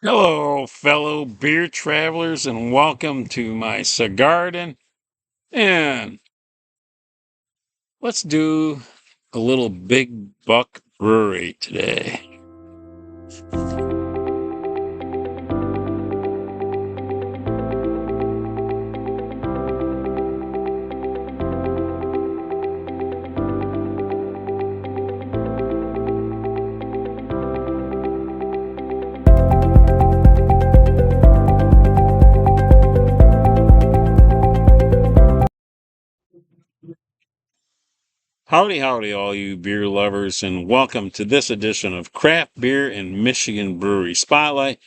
Hello, fellow beer travelers, and welcome to my cigar garden. And let's do a little Big Buck Brewery today. Howdy, howdy, all you beer lovers, and welcome to this edition of Craft Beer and Michigan Brewery Spotlight.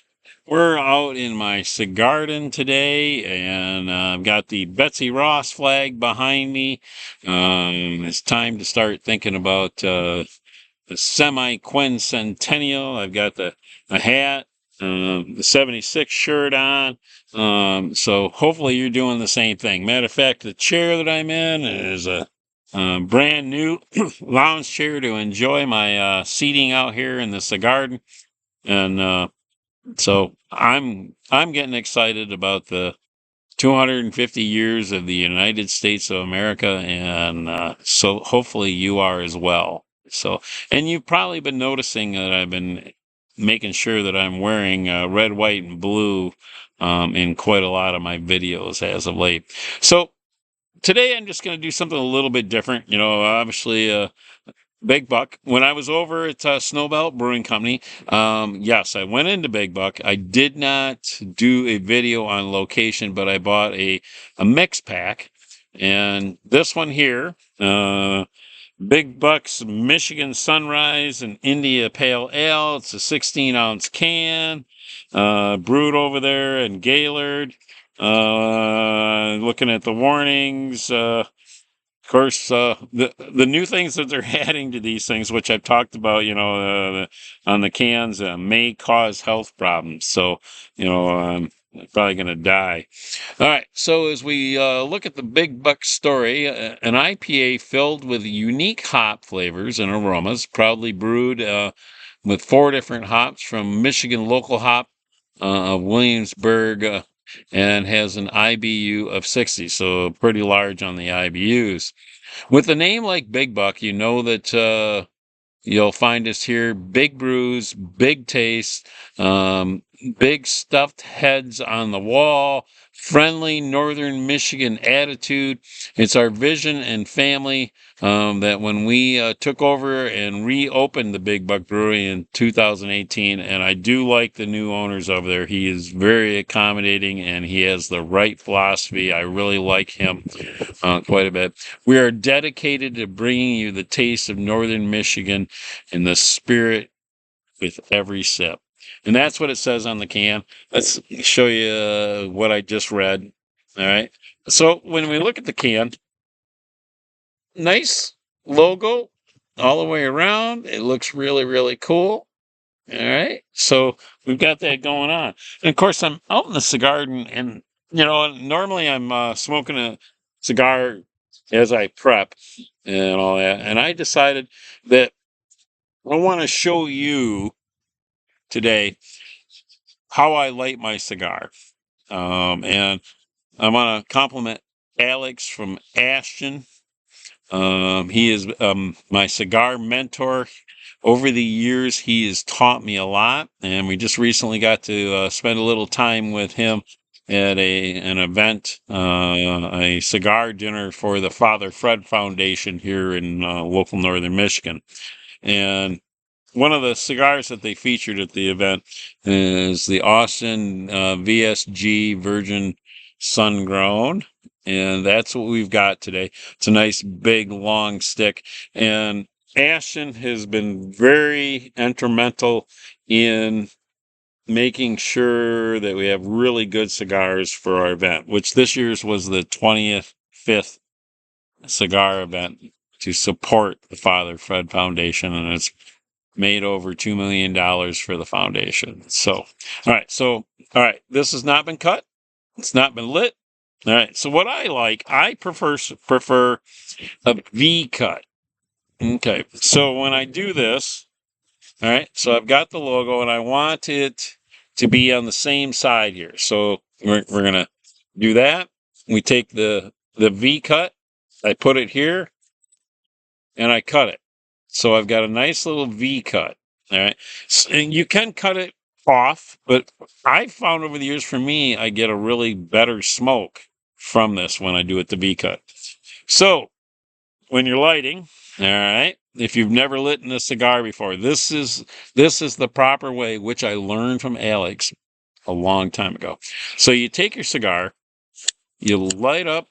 We're out in my cigar garden today, and I've got the Betsy Ross flag behind me. It's time to start thinking about the semi-quincentennial. I've got the hat, the 76 shirt on. So hopefully you're doing the same thing. Matter of fact, the chair that I'm in is a brand new lounge chair to enjoy my seating out here in the cigar garden. And so I'm getting excited about the 250 years of the United States of America, and so hopefully you are as well. So, and you've probably been noticing that I've been making sure that I'm wearing red, white, and blue in quite a lot of my videos as of late. So today I'm just going to do something a little bit different. Obviously, Big Buck. When I was over at Snowbelt Brewing Company, yes, I went into Big Buck. I did not do a video on location, but I bought a mix pack. And this one here, Big Buck's Michigan Sunrise and India Pale Ale. It's a 16-ounce can, brewed over there in Gaylord. Looking at the warnings, of course, the new things that they're adding to these things, which I've talked about, on the cans, may cause health problems. So, I'm probably going to die. All right. So as we look at the Big Buck story, an IPA filled with unique hop flavors and aromas, proudly brewed with 4 different hops from Michigan local hop of Williamsburg. And has an IBU of 60, so pretty large on the IBUs. With a name like Big Buck, you know that you'll find us here. Big brews, big taste, big stuffed heads on the wall, friendly Northern Michigan attitude. It's our vision and family that when we took over and reopened the Big Buck Brewery in 2018, and I do like the new owners over there. He is very accommodating and he has the right philosophy. I really like him quite a bit. We are dedicated to bringing you the taste of Northern Michigan and the spirit with every sip. And that's what it says on the can. Let's show you what I just read. All right. So when we look at the can, nice logo all the way around. It looks really, really cool. All right. So we've got that going on. And of course, I'm out in the cigar garden, and, normally I'm smoking a cigar as I prep and all that. And I decided that I want to show you today how I light my cigar. And I want to compliment Alex from Ashton. He is my cigar mentor. Over the years, he has taught me a lot, and we just recently got to spend a little time with him at an event, a cigar dinner for the Father Fred Foundation here in local Northern Michigan. And one of the cigars that they featured at the event is the Austin VSG Virgin Sun Grown. And that's what we've got today. It's a nice big long stick. And Ashton has been very instrumental in making sure that we have really good cigars for our event, which this year's was the 25th cigar event to support the Father Fred Foundation. And it's made over $2 million for the foundation. So, all right. This has not been cut. It's not been lit. All right. So what I prefer a V cut. Okay. So when I do this, all right. So I've got the logo and I want it to be on the same side here. So we're going to do that. We take the V cut, I put it here, and I cut it. So I've got a nice little V cut. All right. So, and you can cut it off, but I've found over the years for me, I get a really better smoke from this when I do it the V cut. So when you're lighting, all right, if you've never lit a cigar before, this is the proper way, which I learned from Alex a long time ago. So you take your cigar, you light up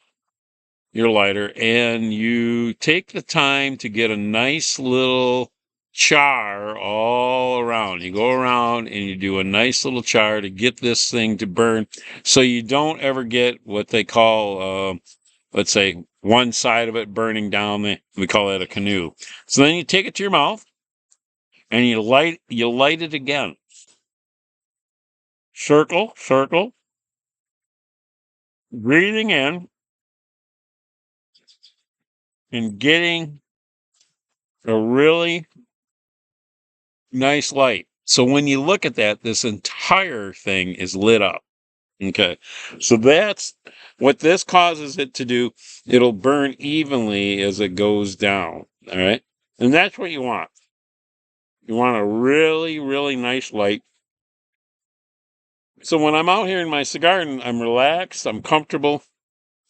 your lighter, and you take the time to get a nice little char all around. You go around and you do a nice little char to get this thing to burn, so you don't ever get what they call, let's say, one side of it burning down. We call that a canoe. So then you take it to your mouth and you light it again. Circle, circle, breathing in and getting a really nice light. So when you look at that, this entire thing is lit up. Okay. So that's what this causes it to do. It'll burn evenly as it goes down. All right. And that's what you want. You want a really, really nice light. So when I'm out here in my cigar garden, I'm relaxed, I'm comfortable.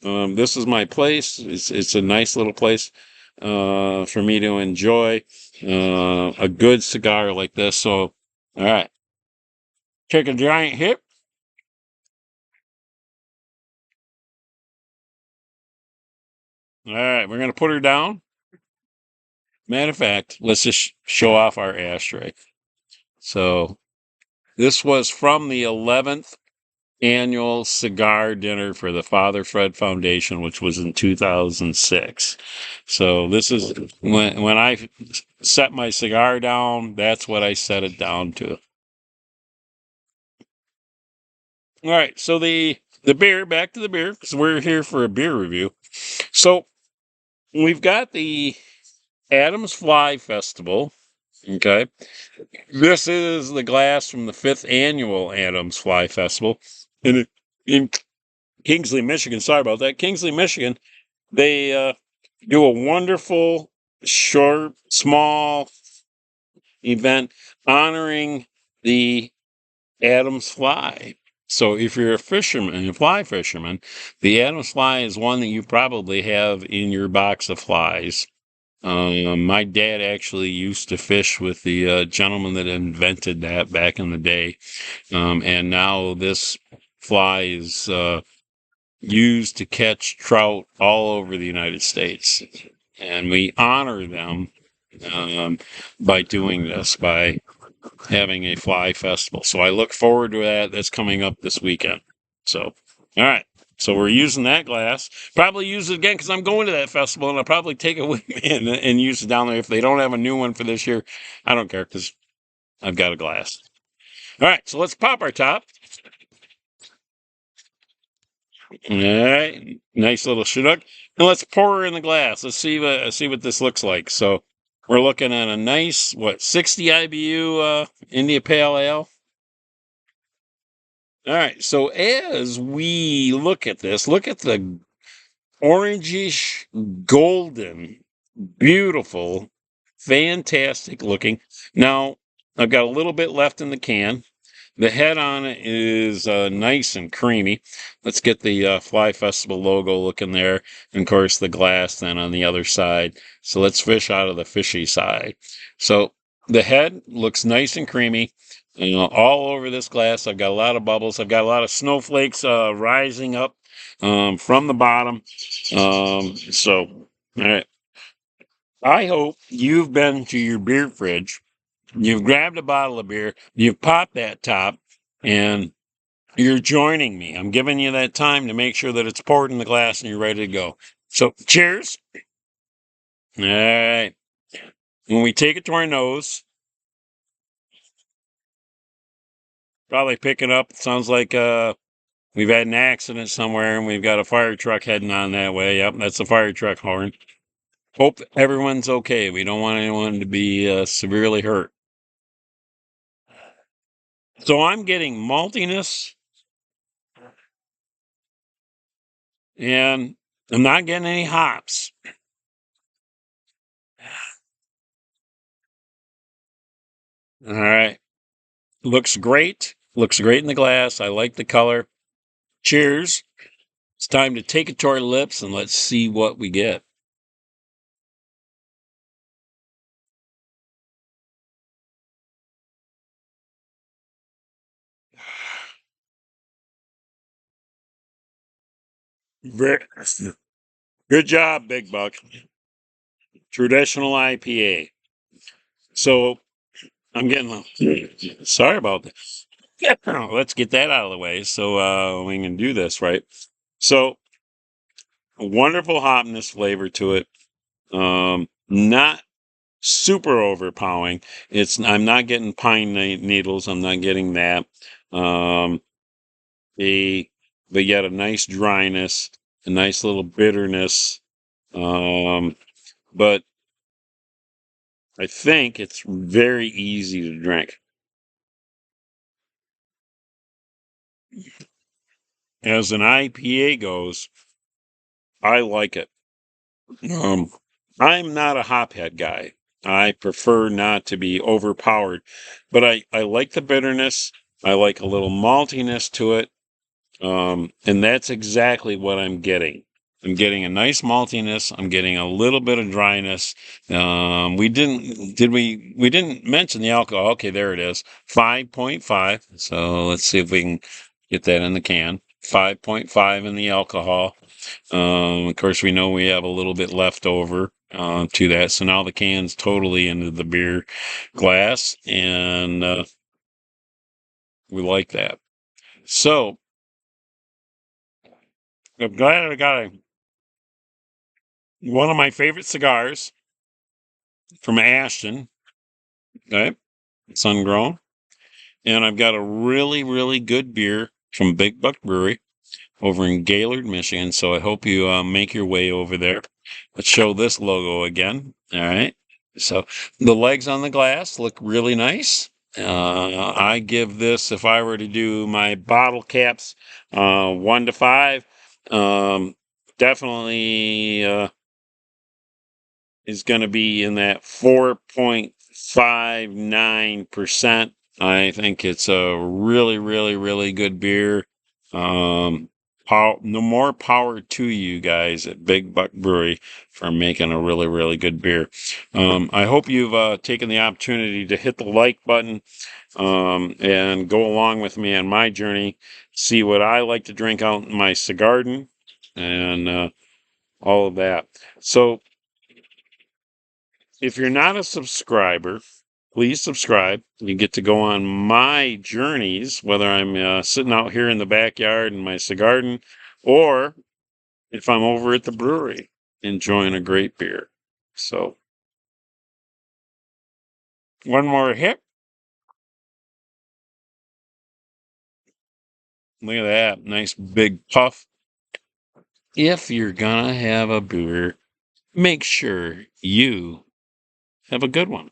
This is my place. It's a nice little place for me to enjoy a good cigar like this. So, all right, take a giant hit. All right, we're gonna put her down. Matter of fact, let's just show off our ashtray. So this was from the 11th annual cigar dinner for the Father Fred Foundation, which was in 2006. So this is when I set my cigar down, that's what I set it down to. All right, so the beer, back to the beer, because we're here for a beer review. So we've got the Adams Fly Festival. Okay. This is the glass from the 5th annual Adams Fly Festival in Kingsley, Michigan. Sorry about that. Kingsley, Michigan. They do a wonderful, short, small event honoring the Adams fly. So if you're a fisherman, a fly fisherman, the Adams fly is one that you probably have in your box of flies. My dad actually used to fish with the gentleman that invented that back in the day. And now this fly is used to catch trout all over the United States. And we honor them by doing this, by having a fly festival. So I look forward to that. That's coming up this weekend. So, all right. So we're using that glass. Probably use it again because I'm going to that festival, and I'll probably take it with me and use it down there. If they don't have a new one for this year, I don't care because I've got a glass. All right. So let's pop our top. All right. Nice little Chinook. And let's pour her in the glass. Let's see what this looks like. So we're looking at a nice, 60 IBU India Pale Ale. All right, so as we look at this, look at the orangish, golden, beautiful, fantastic looking. Now, I've got a little bit left in the can. The head on it is nice and creamy. Let's get the Fly Festival logo looking there. And of course, the glass then on the other side. So let's fish out of the fishy side. So the head looks nice and creamy. All over this glass, I've got a lot of bubbles. I've got a lot of snowflakes rising up from the bottom. So, all right. I hope you've been to your beer fridge. You've grabbed a bottle of beer, you've popped that top, and you're joining me. I'm giving you that time to make sure that it's poured in the glass and you're ready to go. So, cheers. All right. When we take it to our nose, probably picking up, sounds like we've had an accident somewhere and we've got a fire truck heading on that way. Yep, that's the fire truck horn. Hope everyone's okay. We don't want anyone to be severely hurt. So I'm getting maltiness, and I'm not getting any hops. All right. Looks great. Looks great in the glass. I like the color. Cheers. It's time to take it to our lips and let's see what we get. Good job, Big Buck. Traditional IPA. So I'm getting, sorry about this. Let's get that out of the way so we can do this, right? So, a wonderful hopness flavor to it. Not super overpowering. I'm not getting pine needles. I'm not getting that. Um, but yet a nice dryness, a nice little bitterness. But I think it's very easy to drink. As an IPA goes, I like it. Um, I'm not a hophead guy. I prefer not to be overpowered, but I like the bitterness. I like a little maltiness to it. And that's exactly what I'm getting. I'm getting a nice maltiness. I'm getting a little bit of dryness. We didn't mention the alcohol. Okay, there it is. 5.5. So let's see if we can get that in the can. 5.5 in the alcohol. Of course, we know we have a little bit left over to that. So now the can's totally into the beer glass, and we like that. So I'm glad I got one of my favorite cigars from Ashton. Okay, it's ungrown. And I've got a really, really good beer from Big Buck Brewery over in Gaylord, Michigan. So I hope you make your way over there. Let's show this logo again. All right. So the legs on the glass look really nice. I give this, if I were to do my bottle caps, 1 to 5. Definitely is going to be in that 4.59%. I think it's a really, really, really good beer. No more power to you guys at Big Buck Brewery for making a really, really good beer. I hope you've taken the opportunity to hit the like button and go along with me on my journey, see what I like to drink out in my garden, and all of that. So, if you're not a subscriber, please subscribe. You get to go on my journeys, whether I'm sitting out here in the backyard in my garden, or if I'm over at the brewery enjoying a great beer. So, one more hit. Look at that. Nice big puff. If you're going to have a beer, make sure you have a good one.